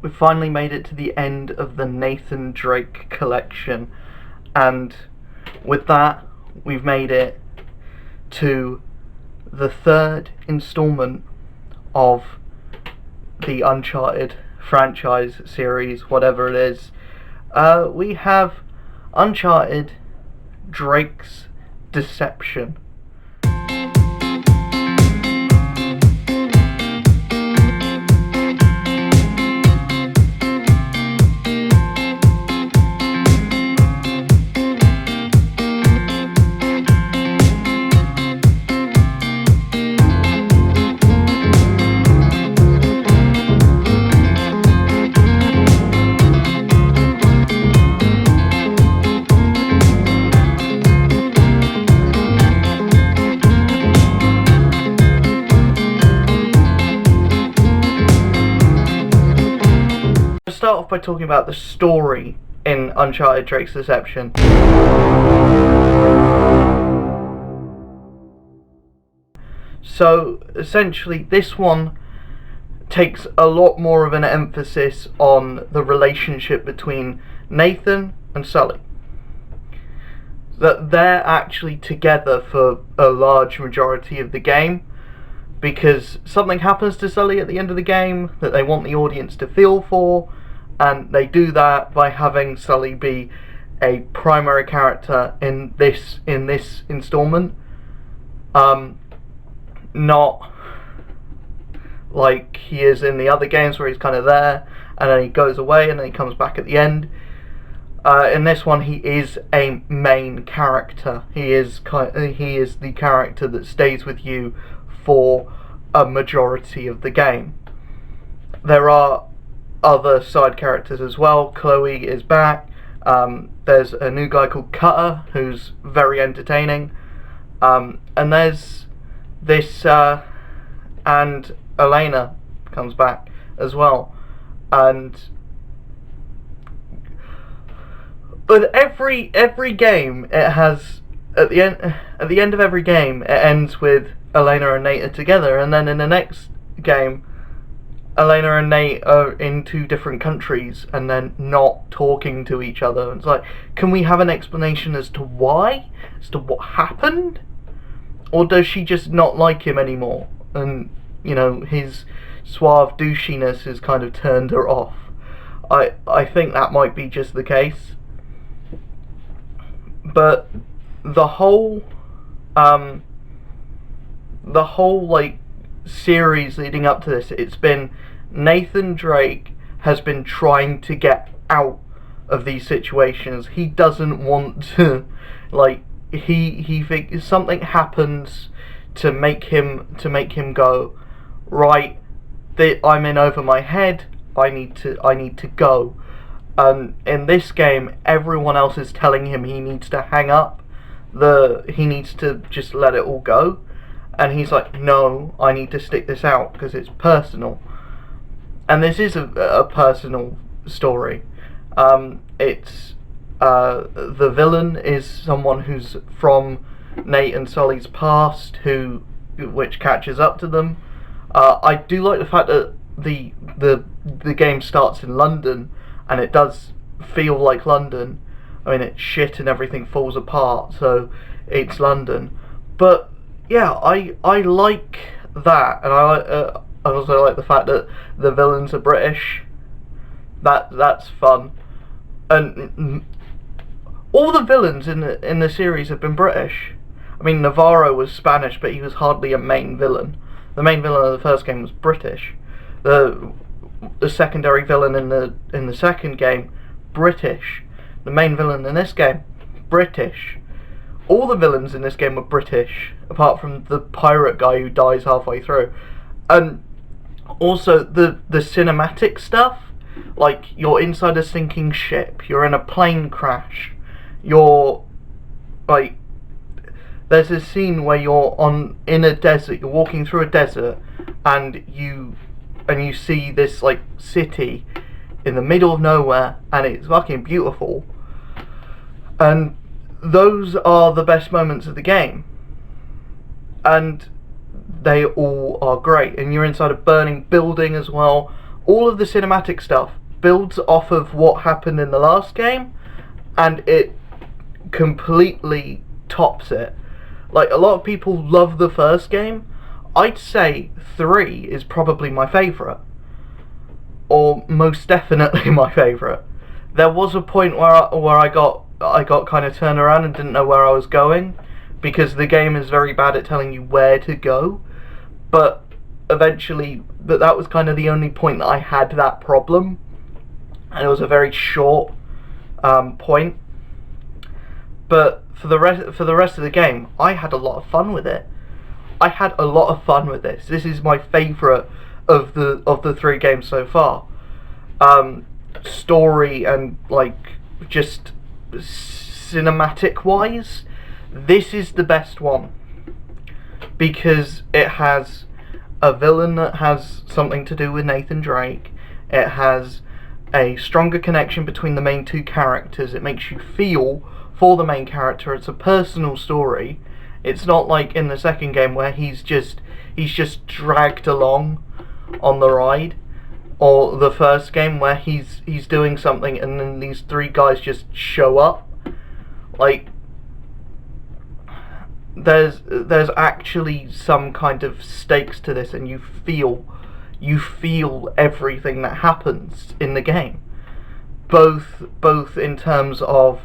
we finally made it to the end of the Nathan Drake collection, and with that, we've made it to the third installment of the Uncharted franchise series, whatever it is. We have Uncharted Drake's Deception. Start off by talking about the story in Uncharted Drake's Deception. So essentially this one takes a lot more of an emphasis on the relationship between Nathan and Sully. That they're actually together for a large majority of the game, because something happens to Sully at the end of the game that they want the audience to feel for, and they do that by having Sully be a primary character in this installment. Not like he is in the other games where he's kind of there and then he goes away and then he comes back at the end. In this one, he is a main character. He is the character that stays with you for a majority of the game. There are other side characters as well. Chloe is back. There's a new guy called Cutter who's very entertaining. And there's this and Elena comes back as well. But every game, it has at the end of every game, it ends with Elena and Nate are together, and then in the next game, Elena and Nate are in two different countries and then not talking to each other. It's like, can we have an explanation as to why? As to what happened? Or does she just not like him anymore? And, you know, his suave douchiness has kind of turned her off. I think that might be just the case. But the whole like series leading up to this, it's been Nathan Drake has been trying to get out of these situations. He doesn't want to, like, he thinks something happens to make him go, right, I'm in over my head, I need to go. In this game, everyone else is telling him he needs to hang up, he needs to just let it all go. And he's like, no, I need to stick this out because it's personal. And this is a personal story. It's the villain is someone who's from Nate and Sully's past, which catches up to them. I do like the fact that the game starts in London, and it does feel like London. I mean, it's shit and everything falls apart, so it's London. But yeah, I like that, and I also like the fact that the villains are British. That's fun, and all the villains in the series have been British. I mean, Navarro was Spanish, but he was hardly a main villain. The main villain of the first game was British. The secondary villain in the second game, British. The main villain in this game, British. All the villains in this game were British, apart from the pirate guy who dies halfway through. And also the cinematic stuff, like you're inside a sinking ship, you're in a plane crash, you're like, there's a scene where you're in a desert, you're walking through a desert, and you see this like city in the middle of nowhere, and it's fucking beautiful. And those are the best moments of the game, and they all are great. And you're inside a burning building as well. all of the cinematic stuff builds off of what happened in the last game, and it completely tops it. Like, a lot of people love the first game. I'd say 3 is probably my favourite, or most definitely my favourite. There was a point where I got kind of turned around and didn't know where I was going, because the game is very bad at telling you where to go. But eventually, that was kind of the only point that I had that problem, and it was a very short point. But for the rest of the game, I had a lot of fun with it. I had a lot of fun with this. This is my favourite of the 3 games so far. Story and like just cinematic wise, this is the best one, because it has a villain that has something to do with Nathan Drake. It has a stronger connection between the main 2 characters. It makes you feel for the main character. It's a personal story. It's not like in the second game where he's just dragged along on the ride, or the first game where he's doing something and then these 3 guys just show up. Like, there's actually some kind of stakes to this, and you feel everything that happens in the game, both in terms of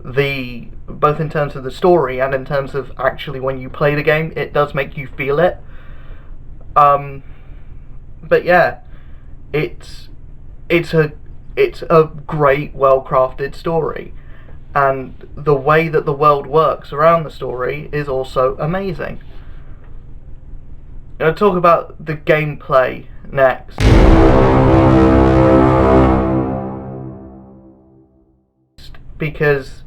the story and in terms of actually when you play the game. It does make you feel it. But yeah, it's a great, well-crafted story, and the way that the world works around the story is also amazing. I'm going to talk about the gameplay next, because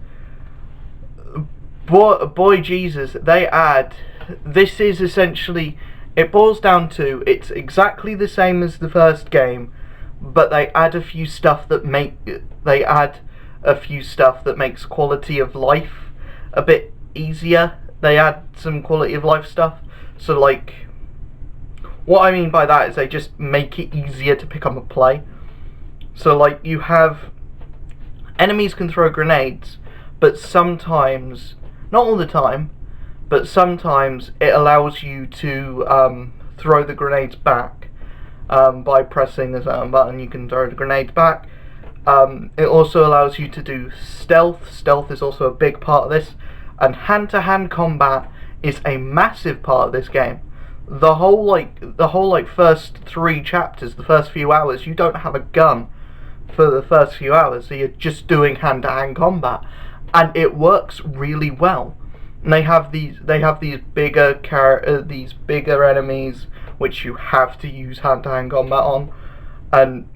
boy Jesus, this is essentially, it boils down to, it's exactly the same as the first game, but they add a few stuff that makes quality of life a bit easier. They add some quality of life stuff. So, like, what I mean by that is they just make it easier to pick up and play. So, like, you have enemies can throw grenades, but sometimes, not all the time, but sometimes it allows you to throw the grenades back. By pressing a certain button, you can throw the grenades back. It also allows you to do stealth. Stealth is also a big part of this, and hand-to-hand combat is a massive part of this game. The whole first 3 chapters, the first few hours, you don't have a gun for the first few hours, so you're just doing hand-to-hand combat, and it works really well. And they have these bigger enemies which you have to use hand-to-hand combat on, and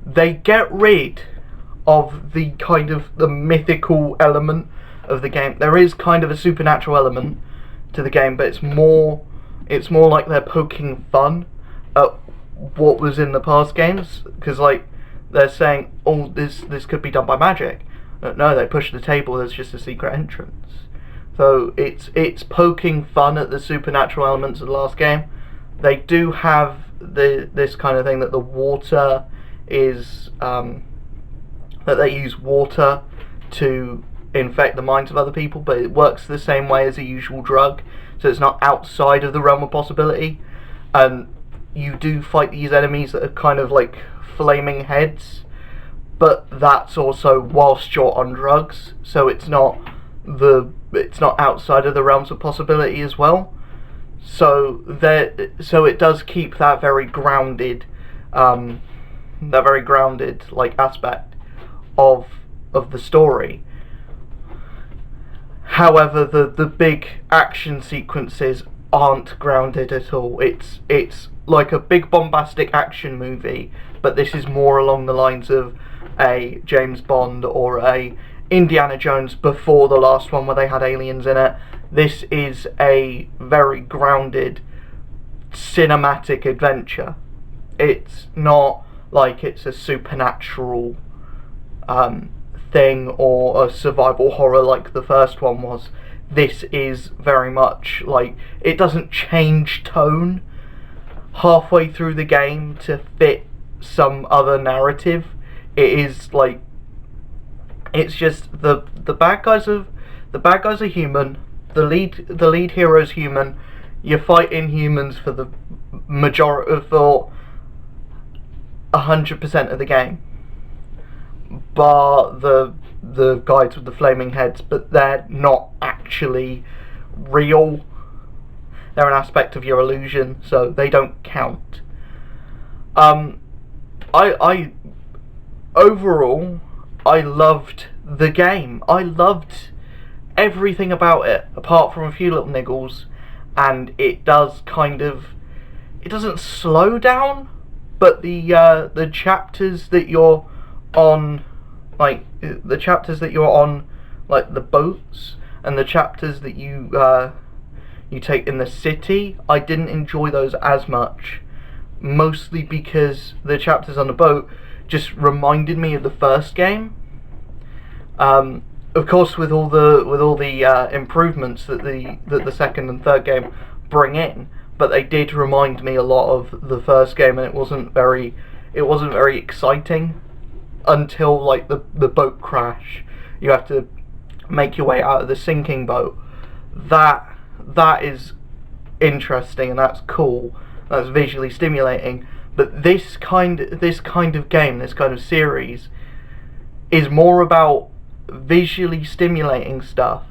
they get rid of the kind of the mythical element of the game. There is kind of a supernatural element to the game, but it's more like they're poking fun at what was in the past games, because like they're saying, oh, this could be done by magic. No, they push the table. There's just a secret entrance. So it's poking fun at the supernatural elements of the last game. They do have this kind of thing that the water is that they use water to infect the minds of other people, but it works the same way as a usual drug, so it's not outside of the realm of possibility. And you do fight these enemies that are kind of like flaming heads, but that's also whilst you're on drugs, so it's not outside of the realms of possibility as well. So it does keep that very grounded like aspect of the story. However, the big action sequences aren't grounded at all. It's like a big bombastic action movie, but this is more along the lines of a James Bond or a Indiana Jones before the last one where they had aliens in it. This is a very grounded cinematic adventure. It's not like it's a supernatural thing or a survival horror like the first one was. This is very much like, it doesn't change tone halfway through the game to fit some other narrative. It is like, it's just the bad guys are human. The lead hero's human. You're fighting humans for the majority, for 100% of the game, bar the guys with the flaming heads, but they're not actually real. They're an aspect of your illusion, so they don't count. I overall, I loved the game. I loved everything about it, apart from a few little niggles, and it doesn't slow down, but the chapters that you're on, like the boats, and the chapters that you take in the city, I didn't enjoy those as much, mostly because the chapters on the boat just reminded me of the first game. Of course, with all the improvements that the second and third game bring in, but they did remind me a lot of the first game, and it wasn't very exciting until like the boat crash. You have to make your way out of the sinking boat. That is interesting, and that's cool. That's visually stimulating. But this kind of game, this kind of series, is more about visually stimulating stuff,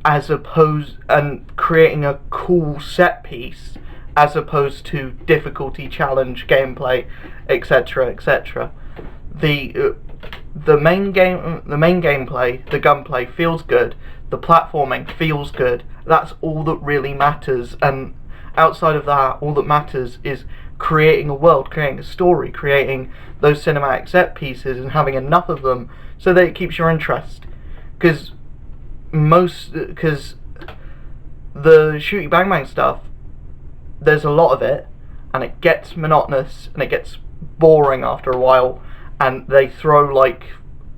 and creating a cool set piece, as opposed to difficulty, challenge, gameplay, etc., etc. The main gameplay, the gunplay feels good. The platforming feels good. That's all that really matters. And outside of that, all that matters is creating a world, creating a story, creating those cinematic set pieces, and having enough of them so that it keeps your interest. Because the shooty bang bang stuff, there's a lot of it, and it gets monotonous and it gets boring after a while, and they throw like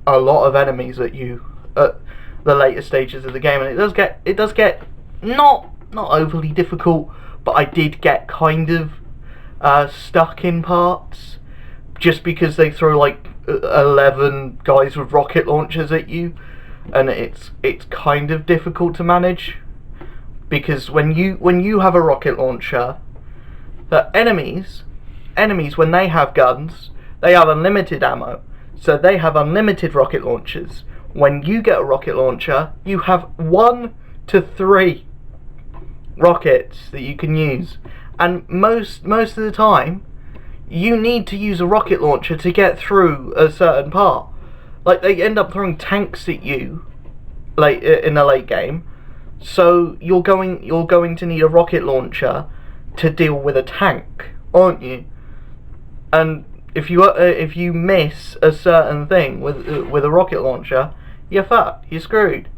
a lot of enemies at you at the later stages of the game, and it does get not overly difficult, but I did get kind of stuck in parts, just because they throw like 11 guys with rocket launchers at you, and it's kind of difficult to manage, because when you have a rocket launcher, the enemies when they have guns, they have unlimited ammo, so they have unlimited rocket launchers. When you get a rocket launcher, you have 1 to 3 rockets that you can use, and most of the time you need to use a rocket launcher to get through a certain part. Like, they end up throwing tanks at you late in the late game, so you're going to need a rocket launcher to deal with a tank, aren't you? And if you miss a certain thing with a rocket launcher, you're fucked. You're screwed.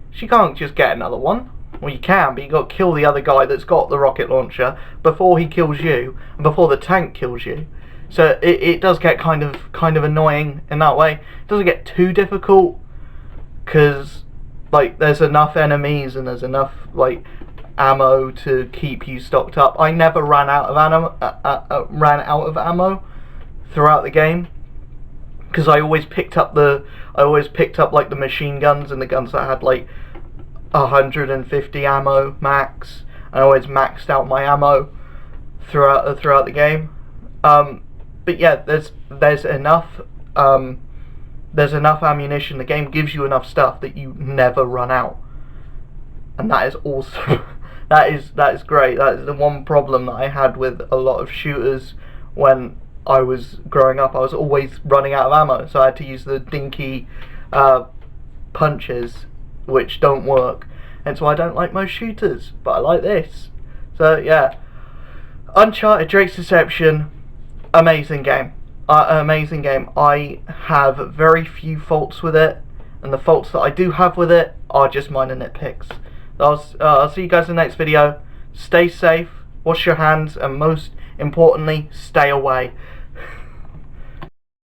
She can't just get another one. Well, you can, but you got to kill the other guy that's got the rocket launcher before he kills you, and before the tank kills you. So it does get kind of annoying in that way. It doesn't get too difficult, because like there's enough enemies and there's enough like ammo to keep you stocked up. I never ran out of ammo throughout the game, because I always picked up like the machine guns and the guns that had like 150 ammo max. I always maxed out my ammo throughout the game. But yeah, there's enough ammunition. The game gives you enough stuff that you never run out, and that is awesome. that is great. That is the one problem that I had with a lot of shooters when I was growing up. I was always running out of ammo, so I had to use the dinky punches, which don't work, and so I don't like most shooters, but I like this. So yeah, Uncharted Drake's Deception, amazing game. Amazing game. I have very few faults with it, and the faults that I do have with it are just minor nitpicks. I'll see you guys in the next video. Stay safe, wash your hands, and most importantly, stay away.